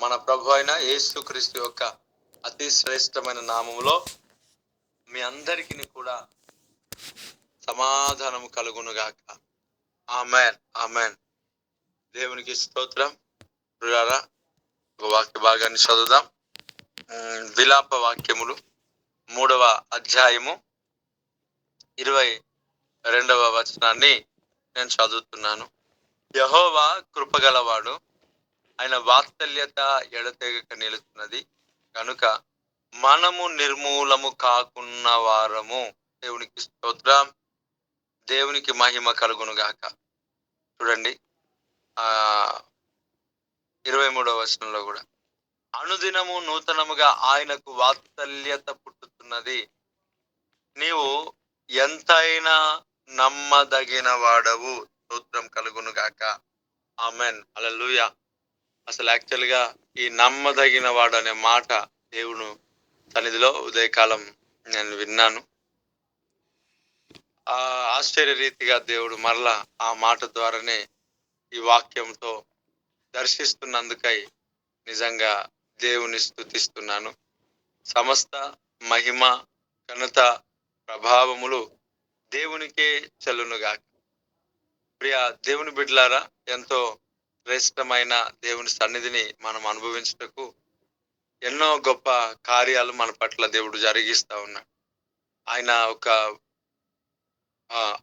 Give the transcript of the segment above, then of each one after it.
మన ప్రభు అయిన యేసుక్రీస్తు యొక్క అతి శ్రేష్టమైన నామములో మీ అందరికీ కూడా సమాధానం కలుగునుగాక. ఆమేన్, ఆమేన్. దేవునికి స్తోత్రం. ప్రియులారా, ఒక వాక్య భాగాన్ని చదువుదాం. విలాప వాక్యములు 3వ అధ్యాయము 22వ వచనాన్ని నేను చదువుతున్నాను. యెహోవా కృపగలవాడు, ఆయన వాత్సల్యత ఎడతెగక నిలుచున్నది కనుక మనము నిర్మూలము కాకున్న వారము. దేవునికి స్తోత్రం, దేవునికి మహిమ కలుగును గాక. చూడండి 23వ వచనంలో కూడా అనుదినము నూతనముగా ఆయనకు వాత్సల్యత పుట్టుతున్నది, నీవు ఎంతైనా నమ్మదగిన వాడవు. స్తోత్రం కలుగును గాక. ఆమెన్, హల్లెలూయా. అసలు యాక్చువల్గా ఈ నమ్మదగిన వాడు అనే మాట దేవుడు సన్నిధిలో ఉదయకాలం నేను విన్నాను. ఆశ్చర్య రీతిగా దేవుడు మరలా ఆ మాట ద్వారానే ఈ వాక్యంతో దర్శిస్తున్నందుకై నిజంగా దేవుని స్తుతిస్తున్నాను. సమస్త మహిమ, ఘనత, ప్రభావములు దేవునికే చెల్లునుగాక. ప్రియ దేవుని బిడ్డలారా, ఎంతో శ్రేష్టమైన దేవుని సన్నిధిని మనం అనుభవించుటకు ఎన్నో గొప్ప కార్యాలు మన పట్ల దేవుడు జరిగిస్తా ఉన్నాడు. ఆయన ఒక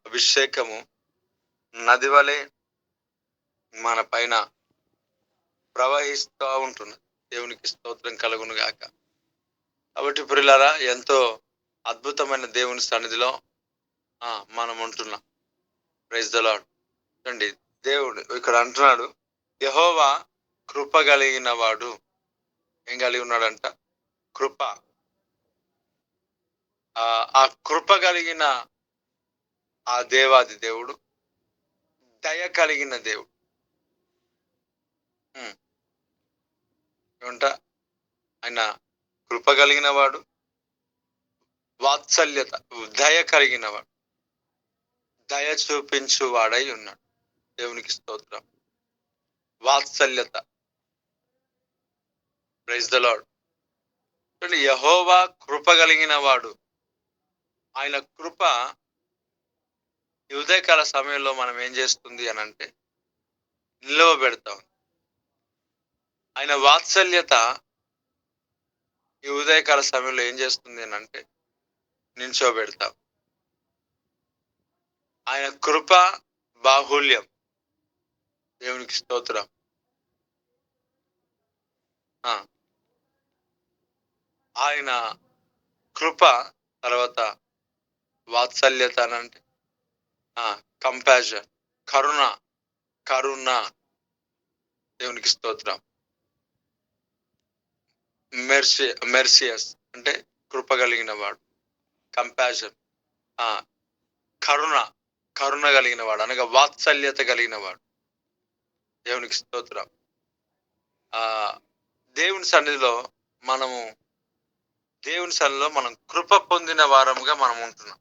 అభిషేకము నది వలె మన పైన ప్రవహిస్తూ ఉంటుంది. దేవునికి స్తోత్రం కలుగును గాక. కాబట్టి ప్రియులారా, ఎంతో అద్భుతమైన దేవుని సన్నిధిలో మనం ఉంటున్నాం. Praise the lord. చూడండి, దేవుడు ఇక్కడ అంటున్నాడు, యెహోవా కృప కలిగిన వాడు. ఏం కలిగి ఉన్నాడంట? కృప. ఆ కృప కలిగిన ఆ దేవాది దేవుడు దయ కలిగిన దేవుడు. ఏమంట? ఆయన కృప కలిగిన వాడు, వాత్సల్యత, దయ కలిగిన వాడు, దయ చూపించు వాడై ఉన్నాడు. దేవునికి స్తోత్రం. వాత్సల్యత. Praise the Lord. యెహోవా కృప కలిగిన వాడు. ఆయన కృప ఈ ఉదయకాల సమయంలో మనం ఏం చేస్తుంది అని అంటే నిలువ పెడతాం. ఆయన వాత్సల్యత ఈ ఉదయకాల సమయంలో ఏం చేస్తుంది అని అంటే నిల్చోబెడతాం. ఆయన కృప బాహుల్యం. దేవునికి స్తోత్రం. ఆయన కృప తర్వాత వాత్సల్యత అని అంటే కంపాషన్, కరుణ. కరుణ. దేవునికి స్తోత్రం. మెర్సియస్ అంటే కృప కలిగిన వాడు. కంపాషన్, కరుణ. కరుణ కలిగిన వాడు అనగా వాత్సల్యత కలిగిన వాడు. దేవునికి స్తోత్రం. దేవుని సన్నిధిలో మనం కృప పొందిన వారముగా మనం ఉంటున్నాం.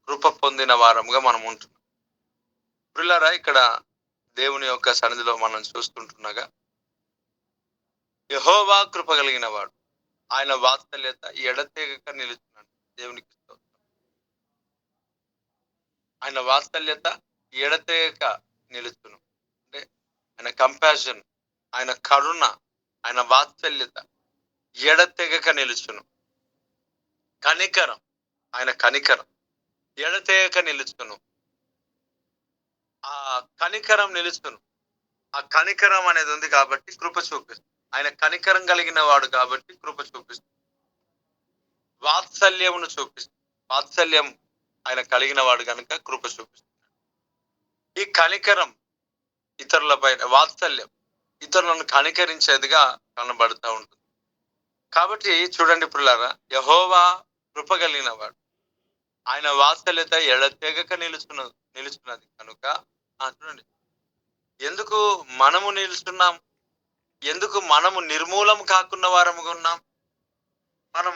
కృప పొందిన వారముగా మనం ఉంటున్నాం. ప్రియులారా, ఇక్కడ దేవుని యొక్క సన్నిధిలో మనం చూస్తుంటున్నాగా యెహోవా కృప కలిగిన వాడు, ఆయన వాత్సల్యత ఎడతెగక నిలుచున్నాడు. దేవునికి స్తోత్రం. ఆయన వాత్సల్యత ఎడతెగక నిలుచును అంటే ఆయన కంపాషన్, ఆయన కరుణ, ఆయన వాత్సల్యత ఎడతెగక నిలుచును. కనికరం, ఆయన కనికరం ఎడతెగక నిలుచును. ఆ కనికరం నిలుచును. ఆ కనికరం అనేది ఉంది కాబట్టి కృప చూపిస్తుంది. ఆయన కనికరం కలిగిన వాడు కాబట్టి కృప చూపిస్తుంది. వాత్సల్యమును చూపిస్తుంది. వాత్సల్యం ఆయన కలిగిన వాడు కనుక కృప చూపిస్తుంది. ఈ కనికరం ఇతరుల పైన, వాత్సల్యం ఇతరులను కనికరించేదిగా కనబడుతూ ఉంటుంది. కాబట్టి చూడండి ప్రియులారా, యెహోవా కృప కలిగిన వాడు, ఆయన వాత్సల్యత ఎడతెగక నిలుచున్నది కనుక చూడండి, ఎందుకు మనము నిలుచున్నాం? ఎందుకు మనము నిర్మూలం కాకున్న వారముగా ఉన్నాం? మనం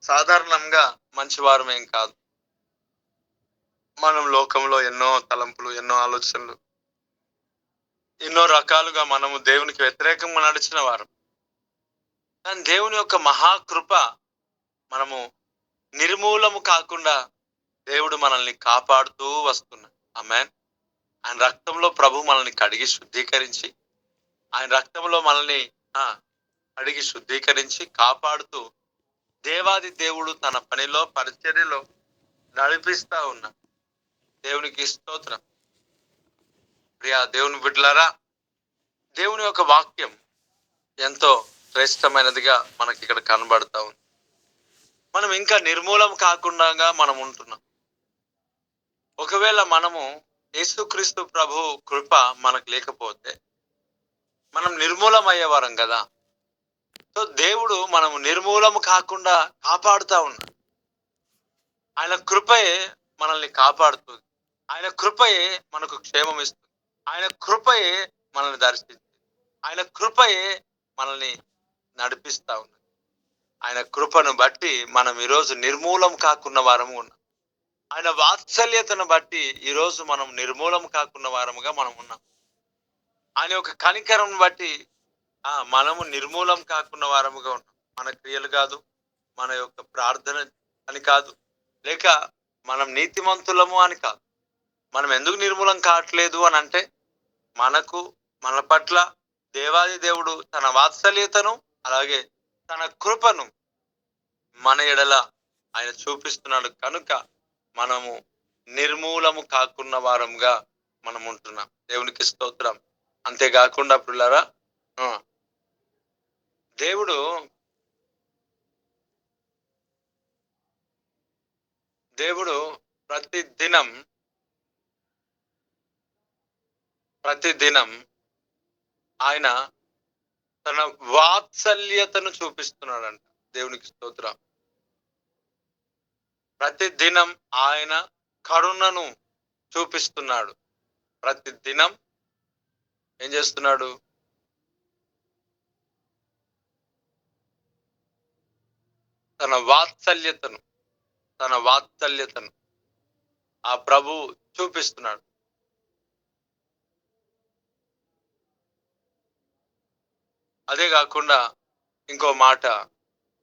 సాధారణంగా మంచివారమేం కాదు. మనం లోకంలో ఎన్నో తలంపులు, ఎన్నో ఆలోచనలు, ఎన్నో రకాలుగా మనము దేవునికి వ్యతిరేకంగా నడిచిన వారు. కానీ దేవుని యొక్క మహాకృప మనము నిర్మూలము కాకుండా దేవుడు మనల్ని కాపాడుతూ వస్తున్నాడు. ఆమేన్. ఆయన రక్తంలో ప్రభు మనల్ని కడిగి శుద్ధీకరించి, ఆయన రక్తంలో మనల్ని కడిగి శుద్ధీకరించి కాపాడుతూ దేవాది దేవుడు తన పనిలో పరిచర్యలో నడిపిస్తా ఉన్నాడు. దేవునికి స్తోత్రం. ప్రియా దేవుని బిడ్డలారా, దేవుని యొక్క వాక్యం ఎంతో శ్రేష్టమైనదిగా మనకి ఇక్కడ కనబడతా ఉంది. మనం ఇంకా నిర్మూలం కాకుండా మనం ఉంటున్నాం. ఒకవేళ మనము యేసుక్రీస్తు ప్రభు కృప మనకు లేకపోతే మనం నిర్మూలం అయ్యేవారం కదా. సో దేవుడు మనము నిర్మూలము కాకుండా కాపాడుతా ఉన్నాడు. ఆయన కృపయే మనల్ని కాపాడుతుంది. ఆయన కృపయే మనకు క్షేమం ఇస్తుంది. ఆయన కృపయే మనల్ని దర్శిస్తుంది. ఆయన కృపయే మనల్ని నడిపిస్తా ఉన్నది. ఆయన కృపను బట్టి మనం ఈరోజు నిర్మూలం కాకున్న వారము ఉన్నాం. ఆయన వాత్సల్యతను బట్టి ఈరోజు మనం నిర్మూలం కాకున్న వారముగా మనం ఉన్నాం. ఆయన యొక్క కనికరం బట్టి మనము నిర్మూలం కాకున్న వారముగా ఉన్నాం. మన క్రియలు కాదు, మన యొక్క ప్రార్థన అని కాదు, లేక మనం నీతిమంతులము అని కాదు. మనం ఎందుకు నిర్మూలం కావట్లేదు అని అంటే, మన పట్ల దేవాది దేవుడు తన వాత్సల్యతను అలాగే తన కృపను మన ఎడల ఆయన చూపిస్తున్నాడు కనుక మనము నిర్మూలము కాకున్న వారంగా మనం ఉంటున్నాం. దేవునికి స్తోత్రం. అంతేకాకుండా పిల్లరా, దేవుడు ప్రతిదినం ఆయన తన వాత్సల్యతను చూపిస్తున్నాడంట. దేవునికి స్తోత్రం. ప్రతిదినం ఆయన కరుణను చూపిస్తున్నాడు. ప్రతిదినం ఏం చేస్తున్నాడు? తన వాత్సల్యతను ఆ ప్రభు చూపిస్తున్నాడు. అదే కాకుండా ఇంకో మాట,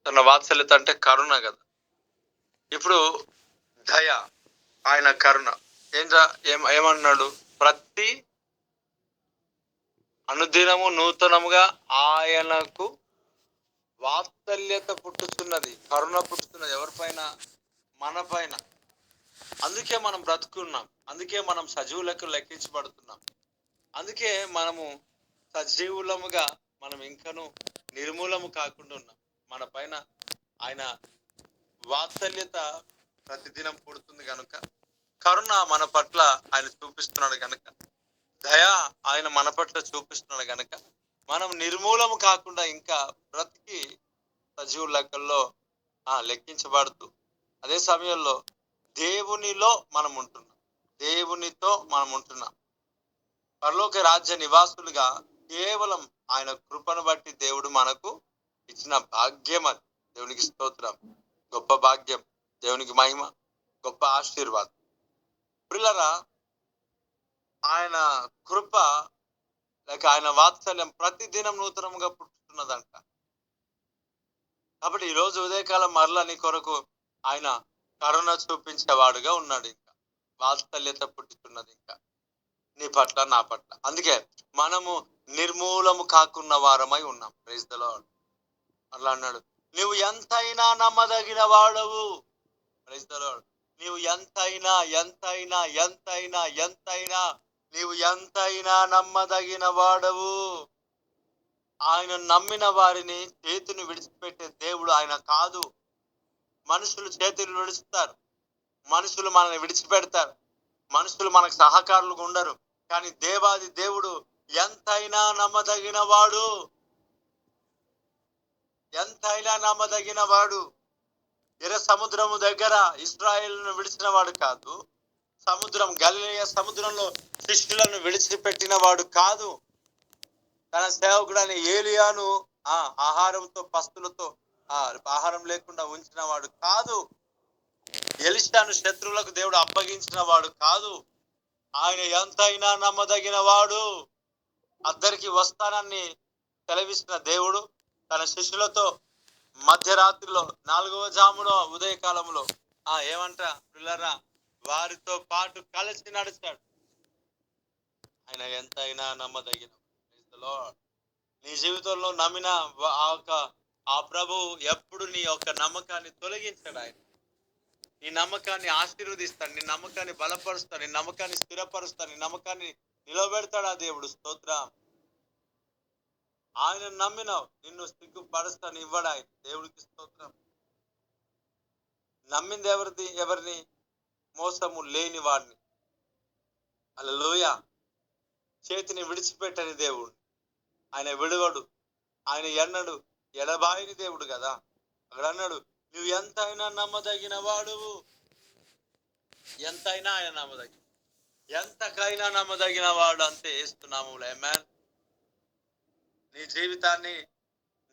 తన వాత్సల్యత అంటే కరుణ కదా. ఇప్పుడు దయ, ఆయన కరుణ ఏమన్నాడు? ప్రతి అనుదినము నూతనముగా ఆయనకు వాత్సల్యత పుట్టుతున్నది, కరుణ పుట్టుతున్నది. ఎవరిపైన? మన పైన. అందుకే మనం బ్రతుకున్నాం. అందుకే మనం సజీవులకు లెక్కించబడుతున్నాం. అందుకే మనము సజీవులముగా మనం ఇంకను నిర్మూలము కాకుండా ఉన్నాం. మన పైన ఆయన వాత్సల్యత ప్రతిదినం పుడుతుంది కనుక, కరుణ మన పట్ల ఆయన చూపిస్తున్నాడు కనుక, దయ ఆయన మన పట్ల చూపిస్తున్నాడు కనుక మనం నిర్మూలము కాకుండా ఇంకా బ్రతికి సజీవుల లెక్కల్లో లెక్కించబడుతూ, అదే సమయంలో దేవునితో మనం ఉంటున్నాం. పరలోక రాజ్య నివాసులుగా కేవలం ఆయన కృపను బట్టి దేవుడు మనకు ఇచ్చిన భాగ్యం అది. దేవునికి స్తోత్రం. గొప్ప భాగ్యం, దేవునికి మహిమ, గొప్ప ఆశీర్వాదం. ప్రియులారా, ఆయన కృప లేక ఆయన వాత్సల్యం ప్రతిదినం నూతనంగా పుట్టుతున్నదంట. కాబట్టి ఈరోజు ఉదయకాలం మరలా నీ కొరకు ఆయన కరుణ చూపించేవాడుగా ఉన్నాడు. ఇంకా వాత్సల్యత పుట్టుతున్నది ఇంకా నీ పట్ల, నా పట్ల. అందుకే మనము నిర్మూలము కాకున్న వారమై ఉన్నాం. Praise the lord. అలా అన్నాడు, నువ్వు ఎంతైనా నమ్మదగిన వాడవు. Praise the lord. నీవు ఎంతైనా నమ్మదగిన వాడవు. ఆయన నమ్మిన వారిని చేతిని విడిచిపెట్టే దేవుడు ఆయన కాదు. మనుషులు చేతులు విడుస్తారు, మనుషులు మనల్ని విడిచిపెడతారు, మనుషులు మనకు సహకారులుగా ఉండరు. కానీ దేవాది దేవుడు ఎంతైనా నమ్మదగిన వాడు. ఎర్ర సముద్రము దగ్గర ఇశ్రాయేలును విడిచిన వాడు కాదు. గలిలయ సముద్రంలో శిష్యులను విడిచిపెట్టిన వాడు కాదు. తన సేవకుడైన ఏలియాను ఆహారంతో, పస్తులతో ఆహారం లేకుండా ఉంచిన వాడు కాదు. ఎలీషాను శత్రువులకు దేవుడు అప్పగించిన వాడు కాదు. ఆయన ఎంతైనా నమ్మదగిన వాడు. అద్దరికి వస్తానని సెలవిస్తున్న దేవుడు తన శిష్యులతో మధ్యరాత్రిలో 4వ జాములో ఉదయకాలంలో ఏమంట పిల్లరా వారితో పాటు కలిసి నడిచాడు. ఆయన ఎంతైనా నమ్మదగిన. నీ జీవితంలో నమ్మిన ఆ ప్రభు ఎప్పుడు నీ యొక్క నమ్మకాన్ని తొలగించాడు. ఆయన నీ నమ్మకాన్ని ఆశీర్వదిస్తాడు, నీ నమ్మకాన్ని బలపరుస్తాడు, నీ నమ్మకాన్ని స్థిరపరుస్తాడు, నీ నమ్మకాన్ని నిలబెడతాడు ఆ దేవుడు. స్తోత్రం. ఆయన నమ్మినావు, నిన్ను సిగ్గుపరుస్తాను ఇవ్వడు ఆయన. దేవుడికి స్తోత్రం. నమ్మింది ఎవరిని? మోసము లేని వాడిని. హల్లెలూయా. చేతిని విడిచిపెట్టని దేవుడు. ఆయన విడువడు, ఆయన ఎన్నడు ఎడబాయని దేవుడు కదా. అక్కడ అన్నాడు, నువ్వు ఎంతైనా నమ్మదగిన వాడువు. ఎంతైనా ఆయన నమ్మదగిన, ఎంతకైనా నమ్మదగిన వాడు. అంతే ఏస్తున్నాము. ఆమేన్. నీ జీవితాన్ని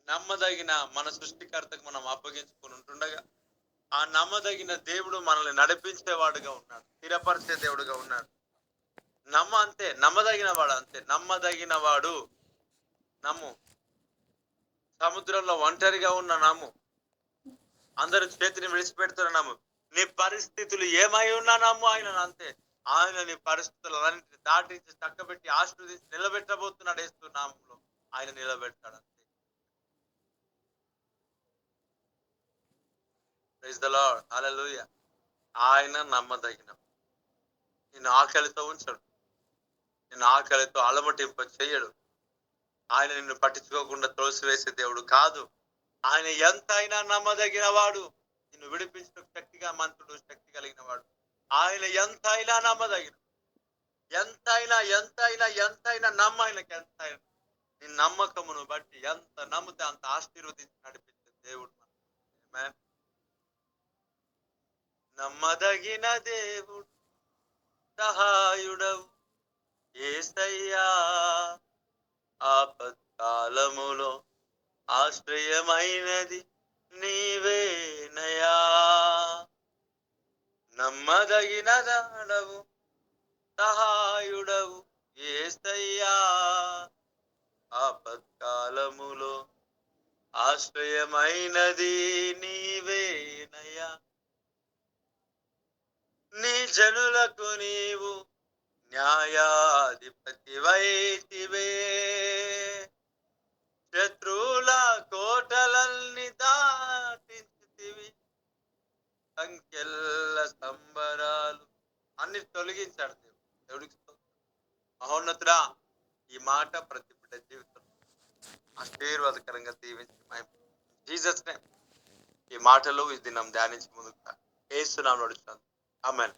నమ్మదగిన మన సృష్టికర్తకు మనం అప్పగించుకుని ఉంటుండగా ఆ నమ్మదగిన దేవుడు మనల్ని నడిపించేవాడుగా ఉన్నాడు, స్థిరపరిచే దేవుడుగా ఉన్నాడు. అంతే నమ్మదగిన వాడు, అంతే నమ్మదగిన వాడు. నమ్ము. సముద్రంలో ఒంటరిగా ఉన్న నమ్ము. అందరూ చేతిని విడిచిపెడుతున్న నమ్ము. నీ పరిస్థితులు ఏమై ఉన్నా నమ్ము ఆయన. అంతే. ఆయన నీ పరిస్థితులన్నింటినీ దాటించి చక్కబెట్టి ఆశీర్వదించి నిలబెట్టబోతున్నాడు. ఏస్తున్నాములో ఆయన నిలబెడతాడు. అంతే. Praise the Lord. హల్లెలూయా. ఆయన నమ్మదగిన. నిన్ను ఆకలితో ఉంచడు, నిన్ను ఆకలితో అలమటింప చేయడు. ఆయన నిన్ను పట్టించుకోకుండా త్రోసివేసే దేవుడు కాదు. ఆయన ఎంతైనా నమ్మదగిన వాడు. నిన్ను విడిపించిన శక్తిగా మంతుడు, శక్తి కలిగిన వాడు. ఆయన ఎంతైనా నమ్మదగిన. ఎంతైనా ఎంతైనా ఎంతైనా నమ్మ. ఆయనకి ఎంతైనా నీ నమ్మకమును బట్టి ఎంత నమ్మితే అంత ఆశీర్వదించి నడిపించే దేవుడు. నమ్మదగిన దేవుడు, సహాయుడవు యేసయ్యా. ఆపత్కాలములో ఆశ్రయమైనది నీవేనయా. నమ్మదగిన దాడవు, సహాయుడవు యేసయ్యా. ఆపత్కాలములో ఆశ్రయమైనది నీవేనయా. నీ జనులకు నీవు న్యాయాధిపతి వైతివే. శత్రువుల కోటలన్నీ దాటించితివి. సంఖ్యల సంబరాలు అన్ని తొలగించాడు దేవుడు. దేవుడికి మహోన్నతుడా, ఈ మాట ప్రతి బిడ్డ జీవితం ఆశీర్వాదకరంగా దీవించి జీసస్ నేమ్ ఈ మాటలు ఈ దినం ధ్యానించి ముందుకు యేసు నామములో నడుచున్నాను. ఆమేన్.